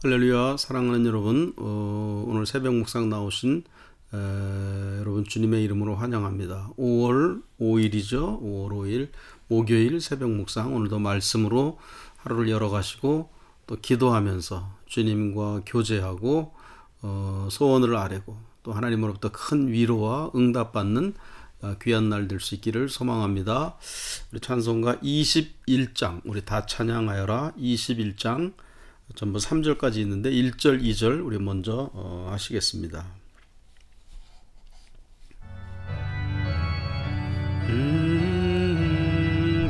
할렐루야. 사랑하는 여러분, 오늘 새벽 묵상 나오신 여러분 주님의 이름으로 환영합니다. 5월 5일이죠. 5월 5일 목요일 새벽 묵상, 오늘도 말씀으로 하루를 열어가시고 또 기도하면서 주님과 교제하고 소원을 아뢰고 또 하나님으로부터 큰 위로와 응답받는 귀한 날 될 수 있기를 소망합니다. 우리 찬송가 21장, 우리 다 찬양하여라 21장 전부 3절까지 있는데 1절, 2절 우리 먼저 하시겠습니다.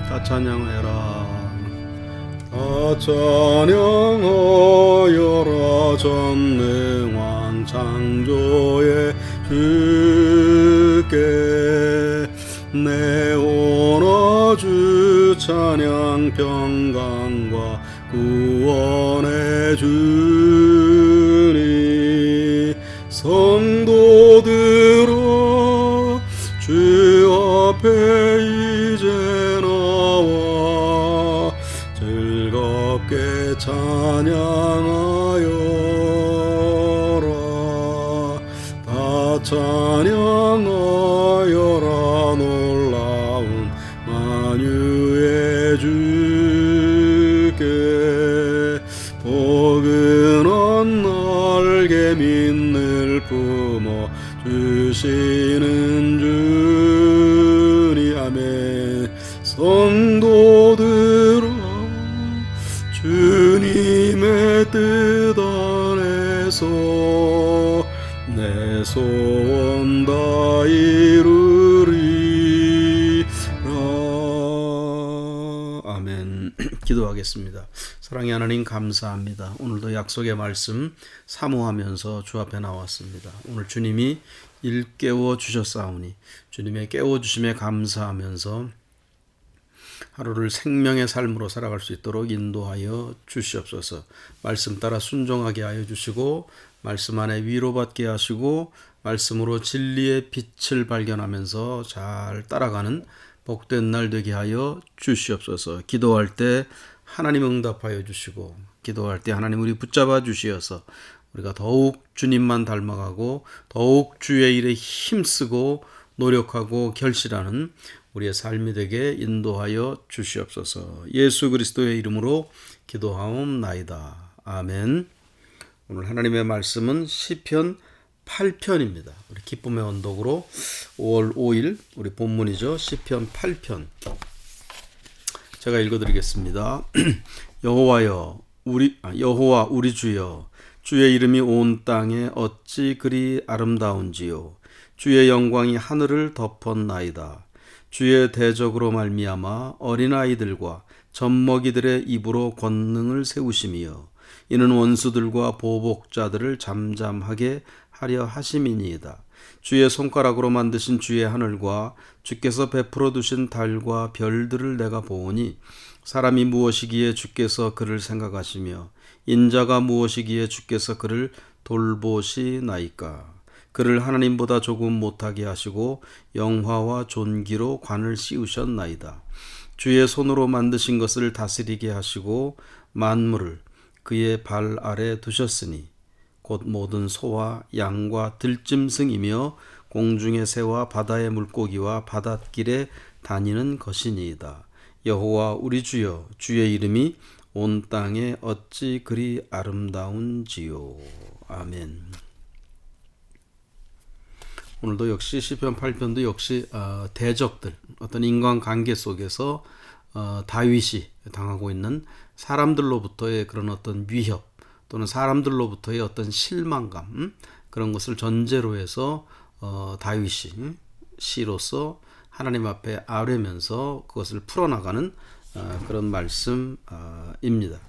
다 찬양하여라. 다 찬양하여라. 전능왕 창조의 주께 내 오너 주 찬양 평강과 구원의 주니 성도들아 주 앞에 이제 나와 즐겁게 찬양하여라. 다 찬양하여라. 놀라운 만유의 주께 포근한 날개 민을 품어 주시는 주니 아멘. 성도들아 주님의 뜻 안에서 내 소원 다 이루리라. 아멘. 기도하겠습니다. 사랑의 하나님 감사합니다. 오늘도 약속의 말씀 사모하면서 주 앞에 나왔습니다. 오늘 주님이 일깨워 주셨사오니 주님의 깨워주심에 감사하면서 하루를 생명의 삶으로 살아갈 수 있도록 인도하여 주시옵소서. 말씀 따라 순종하게 하여 주시고 말씀 안에 위로받게 하시고 말씀으로 진리의 빛을 발견하면서 잘 따라가는 복된 날 되게 하여 주시옵소서. 기도할 때 하나님 응답하여 주시고 기도할 때 하나님 우리 붙잡아 주시어서 우리가 더욱 주님만 닮아가고 더욱 주의 일에 힘쓰고 노력하고 결실하는 우리의 삶이 되게 인도하여 주시옵소서. 예수 그리스도의 이름으로 기도하옵나이다. 아멘. 오늘 하나님의 말씀은 시편 8편입니다. 우리 기쁨의 언덕으로 5월 5일 우리 본문이죠. 시편 8편. 제가 읽어드리겠습니다. 여호와 우리 주여, 주의 이름이 온 땅에 어찌 그리 아름다운지요. 주의 영광이 하늘을 덮었나이다. 주의 대적으로 말미암아 어린아이들과 젖먹이들의 입으로 권능을 세우심이요. 이는 원수들과 보복자들을 잠잠하게 하려 하심이니이다. 주의 손가락으로 만드신 주의 하늘과 주께서 베풀어 두신 달과 별들을 내가 보오니 사람이 무엇이기에 주께서 그를 생각하시며 인자가 무엇이기에 주께서 그를 돌보시나이까. 그를 하나님보다 조금 못하게 하시고 영화와 존귀로 관을 씌우셨나이다. 주의 손으로 만드신 것을 다스리게 하시고 만물을 그의 발 아래 두셨으니 곧 모든 소와 양과 들짐승이며 공중의 새와 바다의 물고기와 바닷길에 다니는 것이니이다. 여호와 우리 주여, 주의 이름이 온 땅에 어찌 그리 아름다운지요. 아멘. 오늘도 역시 시편 8편도 역시 대적들, 어떤 인간관계 속에서 다윗이 당하고 있는 사람들로부터의 그런 어떤 위협 또는 사람들로부터의 어떤 실망감, 그런 것을 전제로 해서 다윗이 시로서 하나님 앞에 아뢰면서 그것을 풀어나가는 그런 말씀입니다.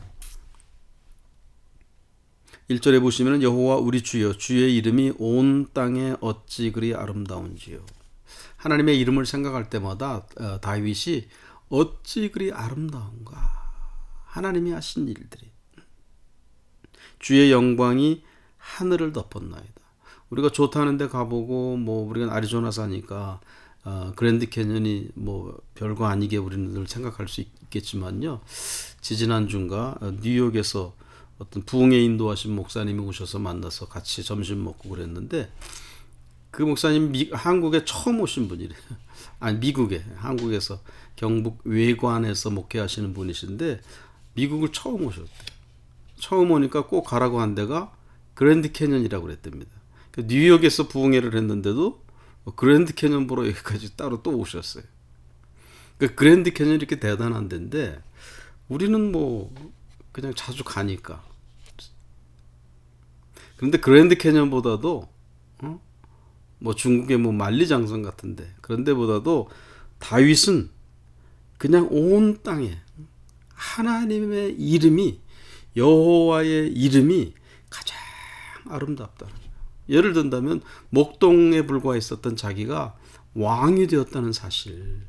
1절에 보시면 여호와 우리 주여, 주의 이름이 온 땅에 어찌 그리 아름다운지요. 하나님의 이름을 생각할 때마다 다윗이 어찌 그리 아름다운가. 하나님이 하신 일들이. 주의 영광이 하늘을 덮었나이다. 우리가 좋다는 데 가보고 우리가 애리조나 사니까 그랜드 캐년이 별거 아니게 우리는 늘 생각할 수 있겠지만요. 지지난주인가 뉴욕에서 어떤 부흥에 인도하신 목사님이 오셔서 만나서 같이 점심 먹고 그랬는데 그 목사님 한국에 처음 오신 분이래요. 아니 미국에 한국에서 경북 외관에서 목회하시는 분이신데 미국을 처음 오셨대요. 처음 오니까 꼭 가라고 한 데가 그랜드 캐년이라고 그랬답니다. 뉴욕에서 부흥회를 했는데도 그랜드 캐년 보러 여기까지 따로 또 오셨어요. 그랜드 캐년이 이렇게 대단한 데인데 우리는 뭐 그냥 자주 가니까. 그런데 그랜드 캐년보다도 뭐 중국의 뭐 만리장성 같은데 그런 데보다도 다윗은 그냥 온 땅에 하나님의 이름이 여호와의 이름이 가장 아름답다. 예를 든다면 목동에 불과했었던 자기가 왕이 되었다는 사실.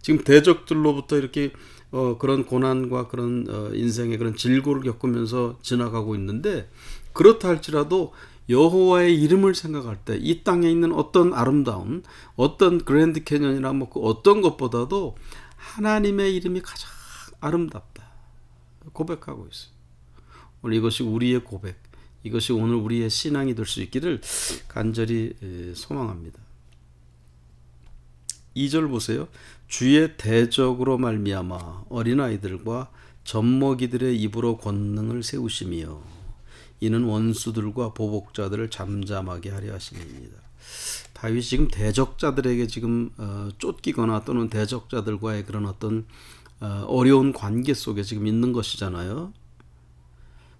지금 대적들로부터 이렇게 그런 고난과 그런 인생의 그런 질고를 겪으면서 지나가고 있는데 그렇다 할지라도 여호와의 이름을 생각할 때 이 땅에 있는 어떤 아름다운 어떤 그랜드 캐년이나 뭐 그 어떤 것보다도 하나님의 이름이 가장 아름답다 고백하고 있어요. 오늘 이것이 우리의 고백, 이것이 오늘 우리의 신앙이 될 수 있기를 간절히 소망합니다. 2절 보세요. 주의 대적으로 말미암아 어린아이들과 젖먹이들의 입으로 권능을 세우시며 이는 원수들과 보복자들을 잠잠하게 하려 하심입니다. 다윗이 지금 대적자들에게 지금 쫓기거나 또는 대적자들과의 그런 어떤 어려운 관계 속에 지금 있는 것이잖아요.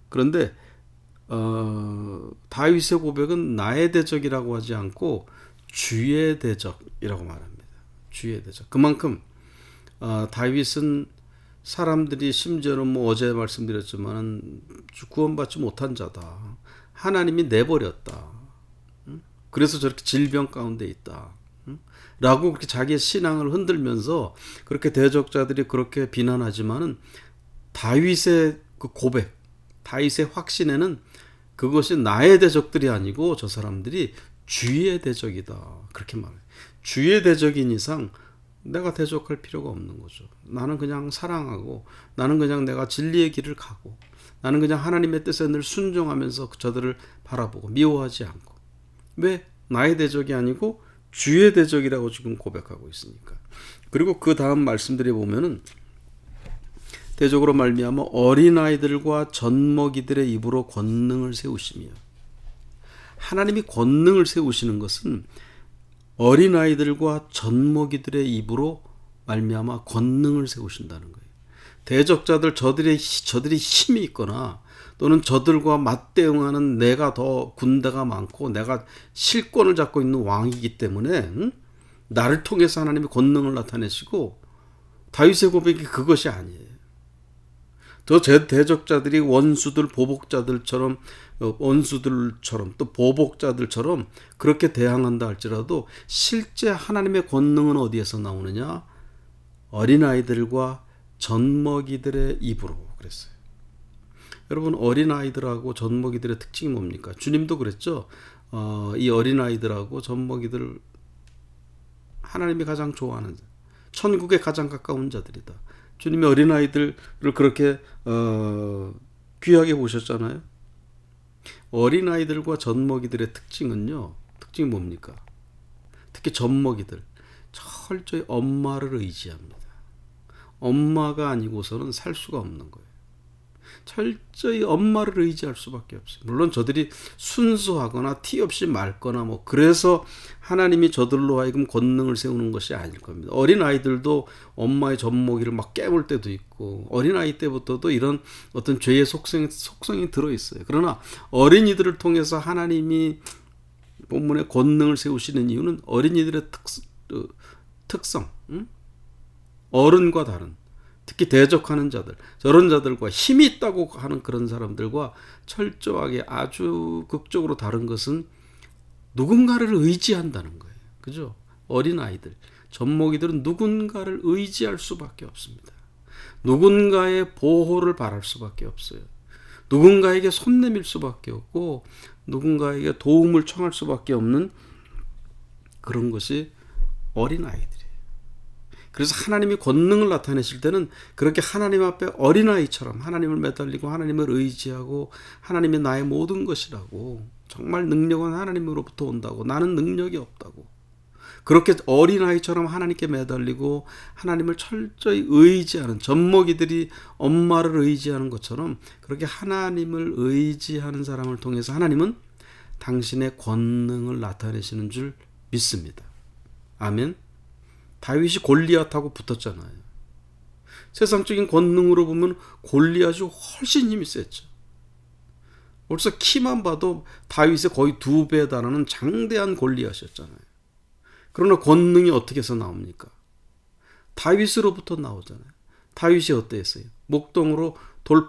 그런데 다윗의 고백은 나의 대적이라고 하지 않고 주의 대적이라고 말합니다. 주의 대적. 그만큼 다윗은 사람들이 심지어는 뭐 어제 말씀드렸지만 구원받지 못한 자다. 하나님이 내버렸다. 그래서 저렇게 질병 가운데 있다. 라고 그렇게 자기의 신앙을 흔들면서 그렇게 대적자들이 그렇게 비난하지만은 다윗의 그 고백, 다윗의 확신에는 그것이 나의 대적들이 아니고 저 사람들이 주의 대적이다. 그렇게 말해요. 주의 대적인 이상 내가 대적할 필요가 없는 거죠. 나는 그냥 사랑하고 나는 그냥 내가 진리의 길을 가고 나는 그냥 하나님의 뜻에 늘 순종하면서 저들을 바라보고 미워하지 않고. 왜? 나의 대적이 아니고 주의 대적이라고 지금 고백하고 있으니까. 그리고 그 다음 말씀들에 보면은 대적으로 말미암아 어린아이들과 젖먹이들의 입으로 권능을 세우시며, 하나님이 권능을 세우시는 것은 어린아이들과 젖먹이들의 입으로 말미암아 권능을 세우신다는 거예요. 대적자들 저들이 힘이 있거나 또는 저들과 맞대응하는 내가 더 군대가 많고 내가 실권을 잡고 있는 왕이기 때문에 나를 통해서 하나님의 권능을 나타내시고, 다윗의 고백이 그것이 아니에요. 저 대적자들이 원수들 보복자들처럼 또 보복자들처럼 그렇게 대항한다 할지라도 실제 하나님의 권능은 어디에서 나오느냐? 어린아이들과 젖먹이들의 입으로 그랬어요. 여러분, 어린아이들하고 젖먹이들의 특징이 뭡니까? 주님도 그랬죠. 이 어린아이들하고 젖먹이들 하나님이 가장 좋아하는 자, 천국에 가장 가까운 자들이다. 주님이 어린아이들을 그렇게 귀하게 보셨잖아요. 어린아이들과 젖먹이들의 특징이 뭡니까? 특히 젖먹이들 철저히 엄마를 의지합니다. 엄마가 아니고서는 살 수가 없는 거예요. 철저히 엄마를 의지할 수밖에 없어요. 물론 저들이 순수하거나 티 없이 맑거나 뭐 그래서 하나님이 저들로 하여금 권능을 세우는 것이 아닐 겁니다. 어린아이들도 엄마의 젖먹이를 막 깨물 때도 있고 어린아이 때부터도 이런 어떤 죄의 속성이 들어있어요. 그러나 어린이들을 통해서 하나님이 본문에 권능을 세우시는 이유는 어린이들의 특성, 어른과 다른, 특히 대적하는 자들, 저런 자들과 힘이 있다고 하는 그런 사람들과 철저하게 아주 극적으로 다른 것은 누군가를 의지한다는 거예요. 그죠? 어린아이들, 젖먹이들은 누군가를 의지할 수밖에 없습니다. 누군가의 보호를 바랄 수밖에 없어요. 누군가에게 손 내밀 수밖에 없고 누군가에게 도움을 청할 수밖에 없는 그런 것이 어린아이들이에요. 그래서 하나님이 권능을 나타내실 때는 그렇게 하나님 앞에 어린아이처럼 하나님을 매달리고 하나님을 의지하고 하나님이 나의 모든 것이라고, 정말 능력은 하나님으로부터 온다고, 나는 능력이 없다고, 그렇게 어린아이처럼 하나님께 매달리고 하나님을 철저히 의지하는, 젖먹이들이 엄마를 의지하는 것처럼 그렇게 하나님을 의지하는 사람을 통해서 하나님은 당신의 권능을 나타내시는 줄 믿습니다. 아멘. 다윗이 골리앗하고 붙었잖아요. 세상적인 권능으로 보면 골리앗이 훨씬 힘이 셌죠. 벌써 키만 봐도 다윗의 거의 2배에 달하는 장대한 골리앗이었잖아요. 그러나 권능이 어떻게 해서 나옵니까? 다윗으로부터 나오잖아요. 다윗이 어땠어요? 목동으로 돌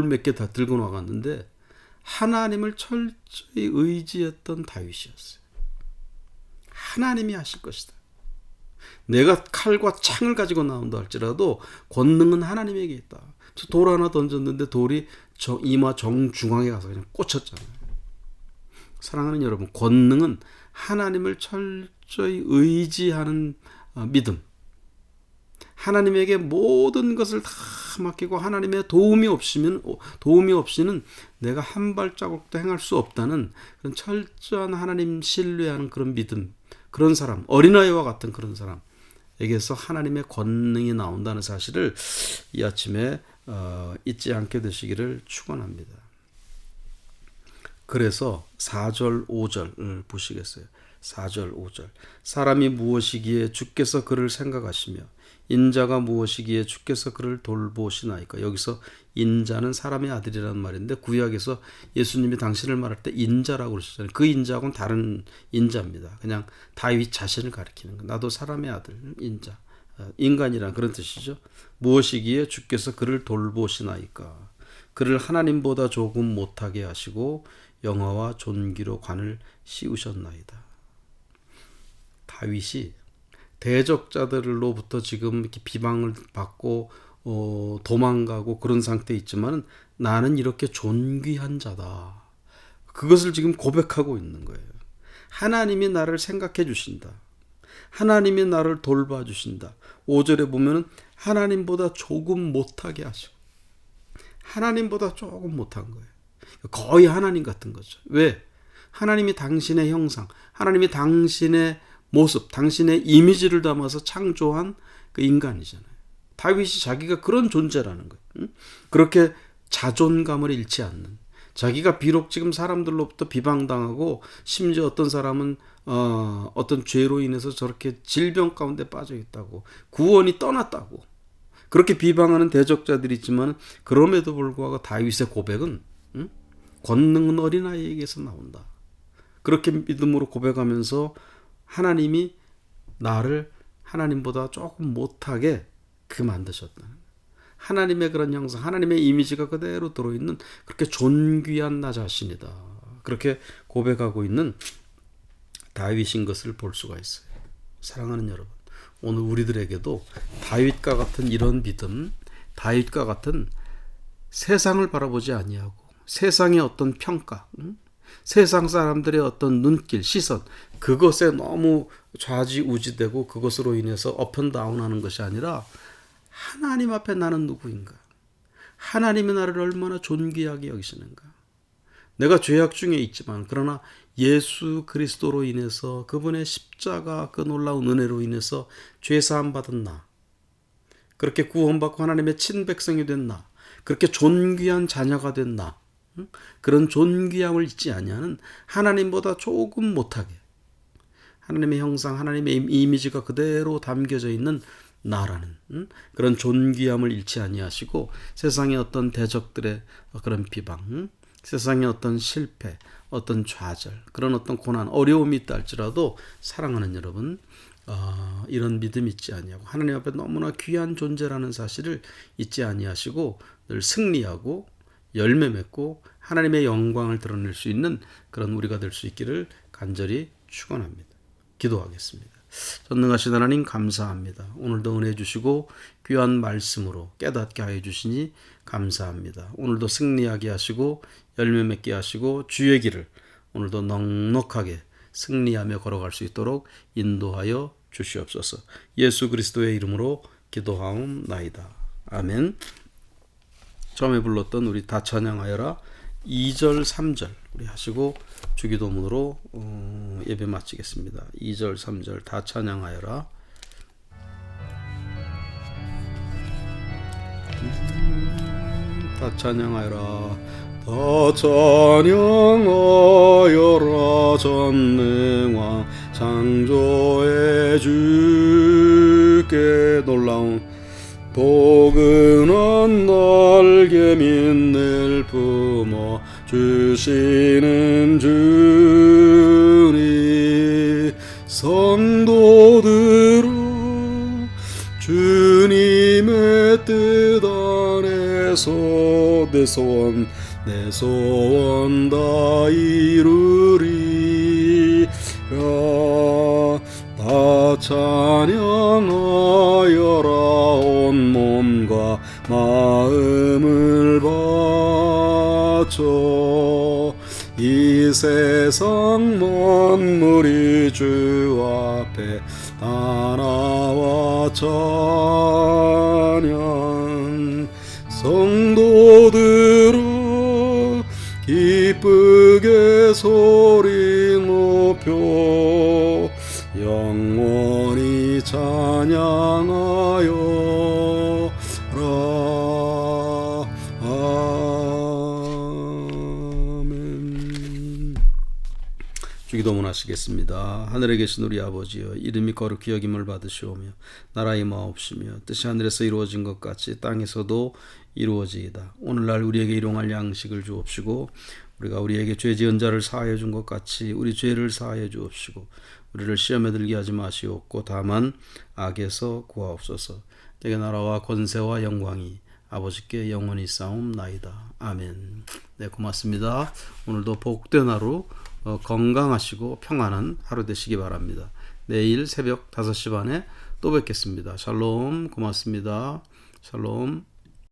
몇 개 다 들고 나갔는데 하나님을 철저히 의지했던 다윗이었어요. 하나님이 하실 것이다. 내가 칼과 창을 가지고 나온다 할지라도 권능은 하나님에게 있다. 돌 하나 던졌는데 돌이 이마 정중앙에 가서 그냥 꽂혔잖아요. 사랑하는 여러분, 권능은 하나님을 철저히 의지하는 믿음, 하나님에게 모든 것을 다 맡기고 하나님의 도움이 없이는 내가 한 발자국도 행할 수 없다는 그런 철저한 하나님 신뢰하는 그런 믿음, 그런 사람, 어린아이와 같은 그런 사람에게서 하나님의 권능이 나온다는 사실을 이 아침에 잊지 않게 되시기를 축원합니다. 그래서 4절 5절을 보시겠어요. 4절 5절. 사람이 무엇이기에 주께서 그를 생각하시며 인자가 무엇이기에 주께서 그를 돌보시나이까. 여기서 인자는 사람의 아들이라는 말인데 구약에서 예수님이 당신을 말할 때 인자라고 그러셨잖아요. 그 인자하고는 다른 인자입니다. 그냥 다윗 자신을 가리키는 거. 나도 사람의 아들, 인자, 인간이란 그런 뜻이죠. 무엇이기에 주께서 그를 돌보시나이까. 그를 하나님보다 조금 못하게 하시고 영화와 존귀로 관을 씌우셨나이다. 다윗이 대적자들로부터 지금 이렇게 비방을 받고 도망가고 그런 상태에 있지만 나는 이렇게 존귀한 자다. 그것을 지금 고백하고 있는 거예요. 하나님이 나를 생각해 주신다. 하나님이 나를 돌봐 주신다. 5절에 보면은 하나님보다 조금 못하게 하시고, 하나님보다 조금 못한 거예요. 거의 하나님 같은 거죠. 왜? 하나님이 당신의 형상, 하나님이 당신의 모습, 당신의 이미지를 담아서 창조한 그 인간이잖아요. 다윗이 자기가 그런 존재라는 거예요. 그렇게 자존감을 잃지 않는, 자기가 비록 지금 사람들로부터 비방당하고 심지어 어떤 사람은 어떤 죄로 인해서 저렇게 질병 가운데 빠져 있다고, 구원이 떠났다고 그렇게 비방하는 대적자들이 있지만 그럼에도 불구하고 다윗의 고백은 권능은 어린아이에게서 나온다. 그렇게 믿음으로 고백하면서 하나님이 나를 하나님보다 조금 못하게 만드셨다. 하나님의 그런 형상, 하나님의 이미지가 그대로 들어있는 그렇게 존귀한 나 자신이다. 그렇게 고백하고 있는 다윗인 것을 볼 수가 있어요. 사랑하는 여러분, 오늘 우리들에게도 다윗과 같은 이런 믿음, 다윗과 같은 세상을 바라보지 아니하고 세상의 어떤 평가, 세상 사람들의 어떤 눈길, 시선, 그것에 너무 좌지우지되고 그것으로 인해서 업앤다운하는 것이 아니라 하나님 앞에 나는 누구인가? 하나님이 나를 얼마나 존귀하게 여기시는가? 내가 죄악 중에 있지만 그러나 예수 그리스도로 인해서 그분의 십자가 그 놀라운 은혜로 인해서 죄사함 받은 나, 그렇게 구원받고 하나님의 친백성이 된 나, 그렇게 존귀한 자녀가 된 나, 그런 존귀함을 잊지 아니하는 하나님보다 조금 못하게 하나님의 형상, 하나님의 이미지가 그대로 담겨져 있는 나라는 그런 존귀함을 잃지 아니하시고 세상의 어떤 대적들의 그런 비방, 세상의 어떤 실패, 어떤 좌절, 그런 어떤 고난, 어려움이 있다 할지라도 사랑하는 여러분, 이런 믿음 잊지 아니하고 하나님 앞에 너무나 귀한 존재라는 사실을 잊지 아니하시고 늘 승리하고 열매 맺고 하나님의 영광을 드러낼 수 있는 그런 우리가 될 수 있기를 간절히 축원합니다. 기도하겠습니다. 전능하신 하나님 감사합니다. 오늘도 은혜 주시고 귀한 말씀으로 깨닫게 하여 주시니 감사합니다. 오늘도 승리하게 하시고 열매 맺게 하시고 주의 길을 오늘도 넉넉하게 승리하며 걸어갈 수 있도록 인도하여 주시옵소서. 예수 그리스도의 이름으로 기도하옵나이다. 아멘. 처음에 불렀던 우리 다 찬양하여라 2절 3절 우리 하시고 주기도문으로 예배 마치겠습니다. 2절 3절 다 찬양하여라. 다 찬양하여라. 다 찬양하여라. 전능왕 창조의 주께 놀라운 포근한 날개 밑을 품어 주시는 주님 성도들아 주님의 뜻 안에서 내 소원 다 이루리라. 다 찬양하여라. 온 몸과 마음을 바쳐 이 세상 만물이 주 앞에 다 나와 찬양. 성도들아 기쁘게 소리 높여 영원히 찬양하여라. 아멘. 주기도문 하시겠습니다. 하늘에 계신 우리 아버지여, 이름이 거룩히 여김을 받으시오며 나라의 마옵시며 뜻이 하늘에서 이루어진 것 같이 땅에서도 이루어지이다. 오늘날 우리에게 일용할 양식을 주옵시고 우리가 우리에게 죄 지은 자를 사하여 준 것 같이 우리 죄를 사하여 주옵시고 우리를 시험에 들게 하지 마시옵고 다만 악에서 구하옵소서. 내게 나라와 권세와 영광이 아버지께 영원히 싸움나이다. 아멘. 네, 고맙습니다. 오늘도 복된 하루 건강하시고 평안한 하루 되시기 바랍니다. 내일 새벽 5시 반에 또 뵙겠습니다. 샬롬. 고맙습니다. 샬롬.